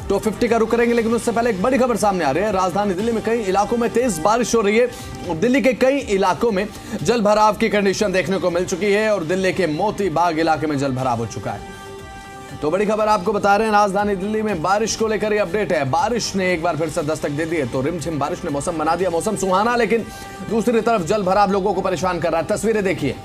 Top 50 का रुख करेंगे, लेकिन उससे पहले एक बड़ी खबर सामने आ रही है। राजधानी दिल्ली में कई इलाकों में तेज बारिश हो रही है। दिल्ली के कई इलाकों में जल भराव की कंडीशन देखने को मिल चुकी है और दिल्ली के मोती बाग इलाके में जल भराव हो चुका है। तो बड़ी खबर आपको बता रहे हैं, राजधानी दिल्ली में बारिश को लेकर ये अपडेट है। बारिश ने एक बार फिर से दस्तक दे दी है। तो रिमझिम बारिश ने मौसम बना दिया, मौसम सुहाना, लेकिन दूसरी तरफ जल भराव लोगों को परेशान कर रहा है। तस्वीरें देखिए,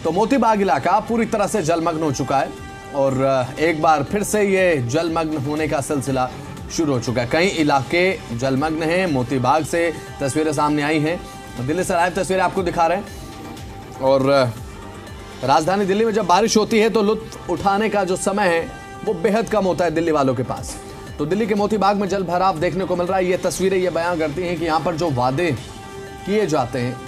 तो मोती बाग इलाका पूरी तरह से जलमग्न हो चुका है और एक बार फिर से ये जलमग्न होने का सिलसिला शुरू हो चुका है। कई इलाके जलमग्न हैं। मोती बाग से तस्वीरें सामने आई हैं, दिल्ली से लाइव तस्वीरें आपको दिखा रहे हैं। और राजधानी दिल्ली में जब बारिश होती है तो लुत्फ उठाने का जो समय है वो बेहद कम होता है दिल्ली वालों के पास। तो दिल्ली के मोती बाग में जल भराव देखने को मिल रहा है। ये तस्वीरें ये बयां करती हैं कि यहाँ पर जो वादे किए जाते हैं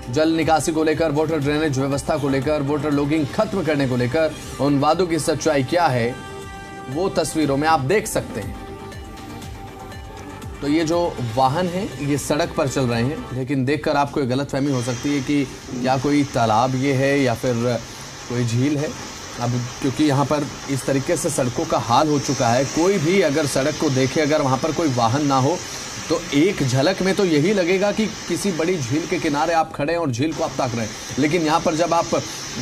जल निकासी को लेकर, वाटर ड्रेनेज व्यवस्था को लेकर, वाटर लॉगिंग खत्म करने को लेकर, उन वादों की सच्चाई क्या है वो तस्वीरों में आप देख सकते हैं। तो ये जो वाहन है ये सड़क पर चल रहे हैं, लेकिन देखकर आपको एक गलतफहमी हो सकती है कि क्या कोई तालाब ये है या फिर कोई झील है। अब क्योंकि यहाँ पर इस तरीके से सड़कों का हाल हो चुका है, कोई भी अगर सड़क को देखे, अगर वहाँ पर कोई वाहन ना हो तो एक झलक में तो यही लगेगा कि किसी बड़ी झील के किनारे आप खड़े हैं और झील को आप ताक रहे हैं। लेकिन यहाँ पर जब आप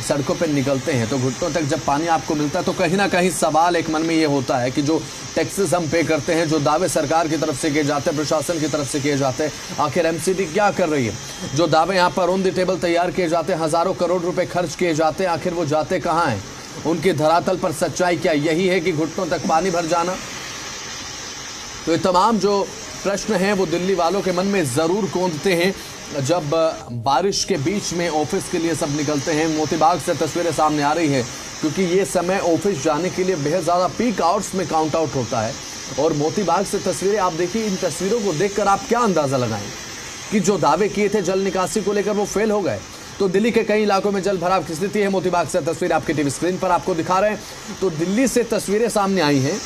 सड़कों पर निकलते हैं तो घुटनों तक जब पानी आपको मिलता है तो कहीं ना कहीं सवाल एक मन में ये होता है कि जो टैक्सेस हम पे करते हैं, जो दावे सरकार की तरफ से किए जाते हैं, प्रशासन की तरफ से किए जाते हैं, आखिर एमसीडी क्या कर रही है? जो दावे यहाँ पर ऑन द टेबल तैयार किए जाते हैं, हज़ारों करोड़ रुपए खर्च किए जाते हैं, आखिर वो जाते कहाँ हैं? उनकी धरातल पर सच्चाई क्या यही है कि घुटनों तक पानी भर जाना? तो ये तमाम जो प्रश्न हैं वो दिल्ली वालों के मन में ज़रूर कौंधते हैं जब बारिश के बीच में ऑफिस के लिए सब निकलते हैं। मोती बाग से तस्वीरें सामने आ रही है क्योंकि ये समय ऑफिस जाने के लिए बेहद ज़्यादा पीक आवर्स में काउंट आउट होता है। और मोती बाग से तस्वीरें आप देखिए, इन तस्वीरों को देखकर आप क्या अंदाज़ा लगाएं कि जो दावे किए थे जल निकासी को लेकर वो फेल हो गए। तो दिल्ली के कई इलाकों में जल भराव की स्थिति है। मोती बाग से तस्वीर आपके टीवी स्क्रीन पर आपको दिखा रहे हैं। तो दिल्ली से तस्वीरें सामने आई हैं।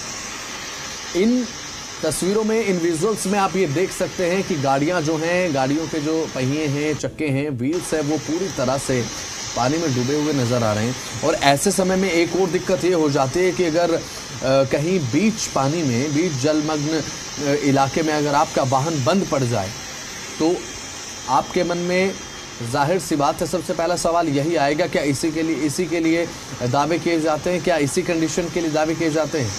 इन तस्वीरों में, इन विजुअल्स में आप ये देख सकते हैं कि गाड़ियां जो हैं, गाड़ियों के जो पहिए हैं, चक्के हैं, व्हील्स है, वो पूरी तरह से पानी में डूबे हुए नज़र आ रहे हैं। और ऐसे समय में एक और दिक्कत ये हो जाती है कि अगर कहीं बीच पानी में, बीच जलमग्न इलाके में अगर आपका वाहन बंद पड़ जाए तो आपके मन में जाहिर सी बात है सबसे पहला सवाल यही आएगा, क्या इसी के लिए दावे किए जाते हैं? क्या इसी कंडीशन के लिए दावे किए जाते हैं?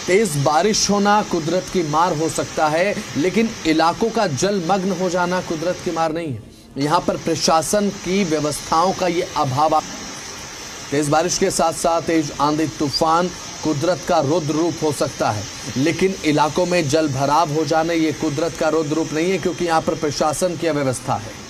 तेज बारिश होना कुदरत की मार हो सकता है, लेकिन इलाकों का जलमग्न हो जाना कुदरत की मार नहीं है। यहाँ पर प्रशासन की व्यवस्थाओं का ये अभाव। तेज बारिश के साथ साथ तेज आंधी तूफान कुदरत का रौद्र रूप हो सकता है, लेकिन इलाकों में जल भराव हो जाना ये कुदरत का रौद्र रूप नहीं है, क्योंकि यहाँ पर प्रशासन की व्यवस्था है।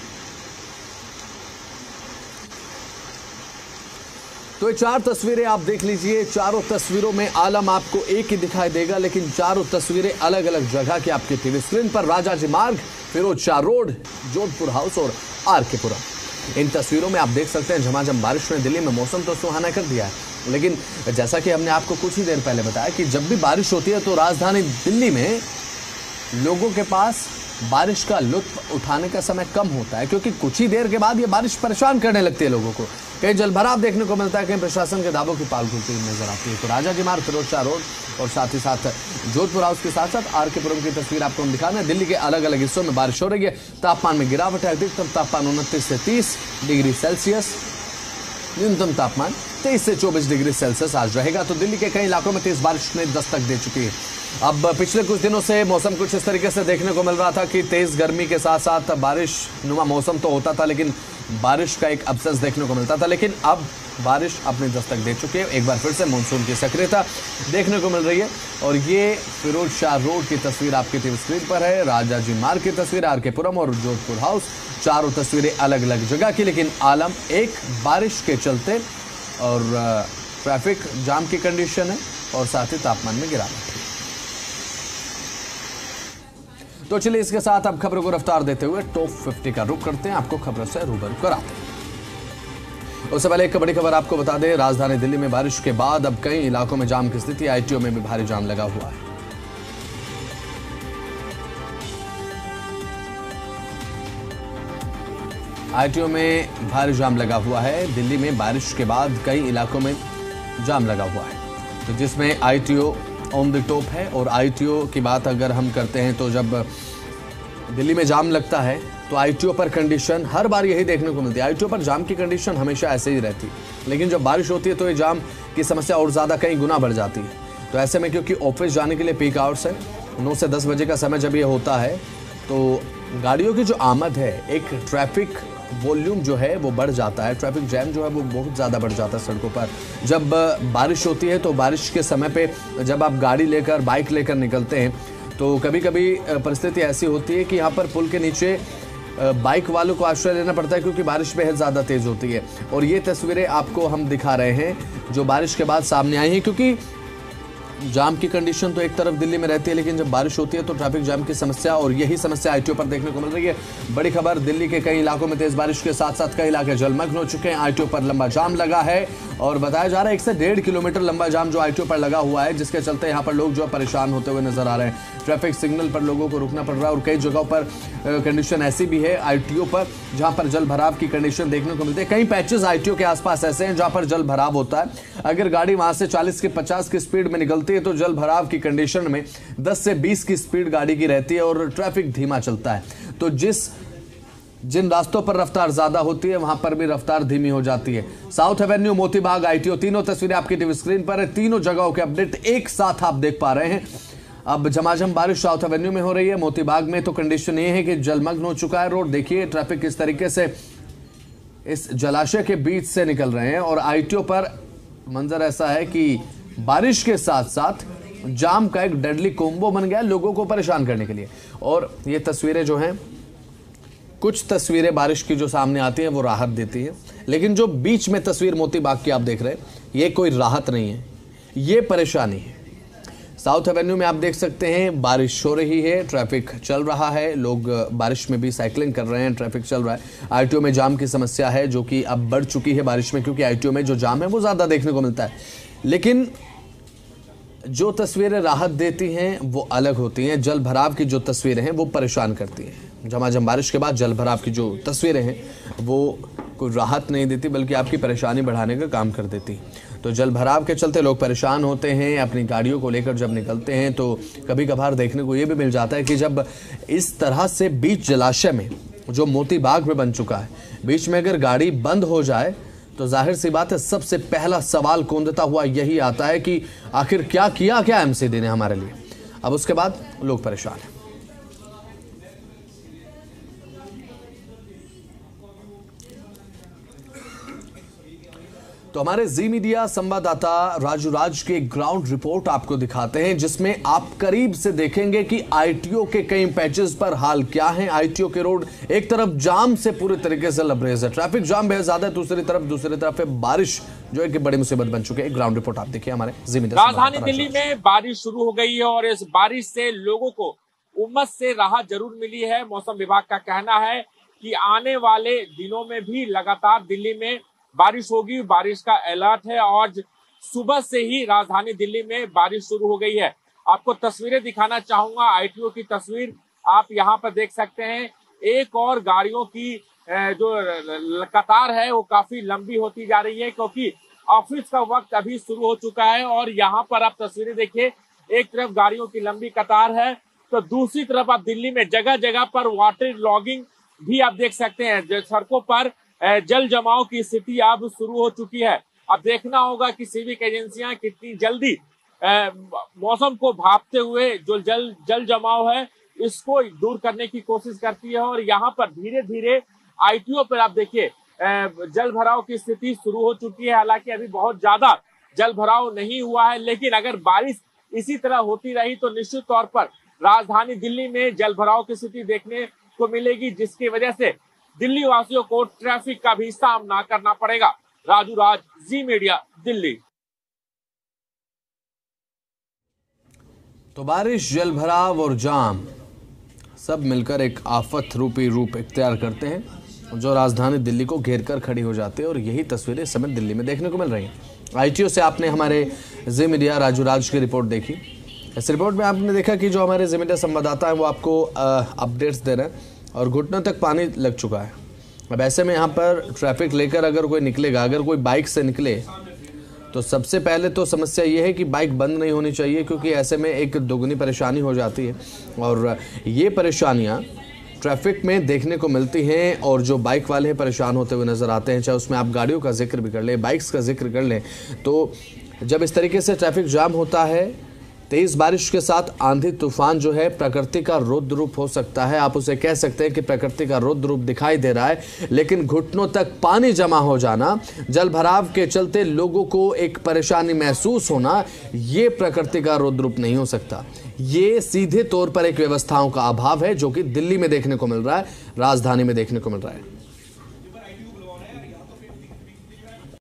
तो ये चार तस्वीरें आप देख लीजिए। चारों तस्वीरों में आलम आपको एक ही दिखाई देगा, लेकिन चारों तस्वीरें अलग अलग जगह की आपके टीवी स्क्रीन पर। राजाजी मार्ग, फिरोज शाह रोड, जोधपुर हाउस और आरके पुरम। इन तस्वीरों में आप देख सकते हैं झमाझम बारिश ने दिल्ली में मौसम तो सुहाना कर दिया है, लेकिन जैसा कि हमने आपको कुछ ही देर पहले बताया कि जब भी बारिश होती है तो राजधानी दिल्ली में लोगों के पास बारिश का लुत्फ उठाने का समय कम होता है, क्योंकि कुछ ही देर के बाद ये बारिश परेशान करने लगती है लोगों को। कहीं जलभराव देखने को मिलता है, कहीं प्रशासन के दावों की पाल खुलती नजर आती है। तो राजाजी मार्ग, फिरोज शाह रोड और साथ ही साथ जोधपुर हाउस के साथ साथ आरके पुरम की तस्वीर आपको हम दिखा रहे हैं। दिल्ली के अलग अलग हिस्सों में बारिश हो रही है। तापमान में गिरावट है। अधिकतम तापमान 29 से 30 डिग्री सेल्सियस, न्यूनतम तापमान 23 से 24 डिग्री सेल्सियस आज रहेगा। तो दिल्ली के कई इलाकों में तेज बारिश ने दस्तक दे चुकी है। अब पिछले कुछ दिनों से मौसम कुछ इस तरीके से देखने को मिल रहा था कि तेज गर्मी के साथ साथ बारिश नुमा मौसम तो होता था, लेकिन बारिश का एक अब्सेंस देखने को मिलता था। लेकिन अब बारिश अपनी दस्तक दे चुकी है। एक बार फिर से मानसून की सक्रियता देखने को मिल रही है। और ये फिरोज शाह रोड की तस्वीर आपकी टीवी स्क्रीन पर है। राजाजी मार्ग की तस्वीर, आरके पुरम और जोधपुर हाउस, चारों तस्वीरें अलग अलग जगह की, लेकिन आलम एक, बारिश के चलते और ट्रैफिक जाम की कंडीशन है और साथ ही तापमान में गिरावट है। तो चलिए इसके साथ अब खबरों को रफ्तार देते हुए टॉप 50 का रुख करते हैं, आपको खबरों से रूबरू कराते हैं। उससे पहले एक बड़ी खबर आपको बता दें, राजधानी दिल्ली में बारिश के बाद अब कई इलाकों में जाम की स्थिति। आईटीओ में भी भारी जाम लगा हुआ है। आईटीओ में भारी जाम लगा हुआ है। दिल्ली में बारिश के बाद कई इलाकों में जाम लगा हुआ है। तो जिसमें ITO ऑन द टॉप है। और ITO की बात अगर हम करते हैं तो जब दिल्ली में जाम लगता है तो ITO पर कंडीशन हर बार यही देखने को मिलती है। ITO पर जाम की कंडीशन हमेशा ऐसे ही रहती है, लेकिन जब बारिश होती है तो ये जाम की समस्या और ज़्यादा कई गुना बढ़ जाती है। तो ऐसे में क्योंकि ऑफिस जाने के लिए पीक आवर्स है, 9 से 10 बजे का समय जब ये होता है तो गाड़ियों की जो आमद है, एक ट्रैफिक वॉल्यूम जो है वो बढ़ जाता है, ट्रैफिक जैम जो है वो बहुत ज़्यादा बढ़ जाता है सड़कों पर। जब बारिश होती है तो बारिश के समय पे जब आप गाड़ी लेकर, बाइक लेकर निकलते हैं तो कभी कभी परिस्थिति ऐसी होती है कि यहाँ पर पुल के नीचे बाइक वालों को आश्रय लेना पड़ता है, क्योंकि बारिश बेहद ज़्यादा तेज़ होती है। और ये तस्वीरें आपको हम दिखा रहे हैं जो बारिश के बाद सामने आई हैं, क्योंकि जाम की कंडीशन तो एक तरफ दिल्ली में रहती है, लेकिन जब बारिश होती है तो ट्रैफिक जाम की समस्या, और यही समस्या ITO पर देखने को मिल रही है। बड़ी खबर, दिल्ली के कई इलाकों में तेज बारिश के साथ साथ कई इलाके जलमग्न हो चुके हैं। ITO पर लंबा जाम लगा है और बताया जा रहा है 1 से 1.5 किलोमीटर लंबा जाम जो ITO पर लगा हुआ है, जिसके चलते यहाँ पर लोग जो परेशान होते हुए नजर आ रहे हैं। ट्रैफिक सिग्नल पर लोगों को रुकना पड़ रहा है और कई जगहों पर कंडीशन ऐसी भी है ITO पर जहाँ पर जल भराव की कंडीशन देखने को मिलती है। कई पैचेस ITO के आसपास ऐसे हैं जहाँ पर जल भराव होता है। अगर गाड़ी वहां से 40 की 50 की स्पीड में निकलती है तो जल भराव की कंडीशन में 10 से 20 की स्पीड गाड़ी की रहती है और ट्रैफिक धीमा चलता है। तो जिन रास्तों पर रफ्तार ज्यादा होती है वहां पर भी रफ्तार धीमी हो जाती है। South Avenue, Moti Bagh, ITO, तीनों तस्वीरें आपकी टीवी स्क्रीन पर है। तीनों जगहों के अपडेट एक साथ आप देख पा रहे हैं। अब झमाझम बारिश साउथ एवेन्यू में हो रही है, मोती बाग में तो कंडीशन ये है कि जलमग्न हो चुका है रोड। देखिए ट्रैफिक किस तरीके से इस जलाशय के बीच से निकल रहे हैं और ITO पर मंजर ऐसा है कि बारिश के साथ साथ जाम का एक डेडली कोम्बो बन गया लोगों को परेशान करने के लिए। और ये तस्वीरें जो हैं, कुछ तस्वीरें बारिश की जो सामने आती हैं वो राहत देती है, लेकिन जो बीच में तस्वीर मोती बाग की आप देख रहे हैं ये कोई राहत नहीं है, ये परेशानी है। साउथ एवेन्यू में आप देख सकते हैं बारिश हो रही है, ट्रैफिक चल रहा है, लोग बारिश में भी साइकिलिंग कर रहे हैं, ट्रैफिक चल रहा है। ITO में जाम की समस्या है जो कि अब बढ़ चुकी है बारिश में, क्योंकि ITO में जो जाम है वो ज़्यादा देखने को मिलता है। लेकिन जो तस्वीरें राहत देती हैं वो अलग होती हैं। जल भराव की जो तस्वीरें हैं वो परेशान करती हैं। झमाझम बारिश के बाद जल भराव की जो तस्वीरें हैं वो कोई राहत नहीं देती, बल्कि आपकी परेशानी बढ़ाने का काम कर देती। तो जल भराव के चलते लोग परेशान होते हैं, अपनी गाड़ियों को लेकर जब निकलते हैं तो कभी कभार देखने को ये भी मिल जाता है कि जब इस तरह से बीच जलाशय में जो मोती बाग में बन चुका है, बीच में अगर गाड़ी बंद हो जाए तो जाहिर सी बात है सबसे पहला सवाल कौंधता हुआ यही आता है कि आखिर क्या किया क्या MCD ने हमारे लिए। अब उसके बाद लोग परेशान हैं। तो हमारे जी मीडिया संवाददाता राजू राज के ग्राउंड रिपोर्ट आपको दिखाते हैं, जिसमें आप करीब से देखेंगे कि ITO के कई पैचेस पर हाल क्या है। ITO के रोड एक तरफ जाम से पूरी तरीके से लबरेज है, ट्रैफिक जाम बेहद ज्यादा है, दूसरी तरफ है बारिश जो है कि बड़ी मुसीबत बन चुकी है। ग्राउंड रिपोर्ट आप देखिए हमारे जी मीडिया। राजधानी दिल्ली में बारिश शुरू हो गई है और इस बारिश से लोगों को उमस से राहत जरूर मिली है। मौसम विभाग का कहना है कि आने वाले दिनों में भी लगातार दिल्ली में बारिश होगी। बारिश का अलर्ट है और सुबह से ही राजधानी दिल्ली में बारिश शुरू हो गई है। आपको तस्वीरें दिखाना चाहूंगा। ITO की तस्वीर आप यहां पर देख सकते हैं। एक और गाड़ियों की जो कतार है वो काफी लंबी होती जा रही है, क्योंकि ऑफिस का वक्त अभी शुरू हो चुका है। और यहाँ पर आप तस्वीरें देखिए, एक तरफ गाड़ियों की लंबी कतार है तो दूसरी तरफ आप दिल्ली में जगह जगह पर वाटर लॉगिंग भी आप देख सकते हैं। सड़कों पर जल जमाव की स्थिति अब शुरू हो चुकी है। अब देखना होगा कि सिविक एजेंसियां कितनी जल्दी मौसम को भांपते हुए जो जल जमाव है इसको दूर करने की कोशिश करती है। और यहाँ पर धीरे धीरे ITO पर आप देखिए जल भराव की स्थिति शुरू हो चुकी है। हालांकि अभी बहुत ज्यादा जल भराव नहीं हुआ है, लेकिन अगर बारिश इसी तरह होती रही तो निश्चित तौर पर राजधानी दिल्ली में जल भराव की स्थिति देखने को मिलेगी, जिसकी वजह से दिल्ली वासियों को ट्रैफिक का भी सामना करना पड़ेगा। राजू राज, जी मीडिया, दिल्ली। तो बारिश, जल भराव और जाम सब मिलकर एक आफत रूपी रूप इख्तियार करते हैं जो राजधानी दिल्ली को घेर कर खड़ी हो जाती है, और यही तस्वीरें इस समय दिल्ली में देखने को मिल रही हैं। ITO से आपने हमारे जी मीडिया राजू राज की रिपोर्ट देखी। इस रिपोर्ट में आपने देखा कि जो हमारे जी मीडिया संवाददाता है वो आपको अपडेट्स दे रहे हैं और घुटनों तक पानी लग चुका है। अब ऐसे में यहाँ पर ट्रैफिक लेकर अगर कोई निकलेगा, अगर कोई बाइक से निकले तो सबसे पहले तो समस्या ये है कि बाइक बंद नहीं होनी चाहिए, क्योंकि ऐसे में एक दोगुनी परेशानी हो जाती है और ये परेशानियां ट्रैफिक में देखने को मिलती हैं और जो बाइक वाले हैं परेशान होते हुए नजर आते हैं। चाहे उसमें आप गाड़ियों का जिक्र भी कर लें, बाइक्स का जिक्र कर लें, तो जब इस तरीके से ट्रैफिक जाम होता है, तेज बारिश के साथ आंधी तूफान जो है प्रकृति का रौद्र रूप हो सकता है। आप उसे कह सकते हैं कि प्रकृति का रौद्र रूप दिखाई दे रहा है, लेकिन घुटनों तक पानी जमा हो जाना, जल भराव के चलते लोगों को एक परेशानी महसूस होना, ये प्रकृति का रौद्र रूप नहीं हो सकता। ये सीधे तौर पर एक व्यवस्थाओं का अभाव है जो कि दिल्ली में देखने को मिल रहा है, राजधानी में देखने को मिल रहा है।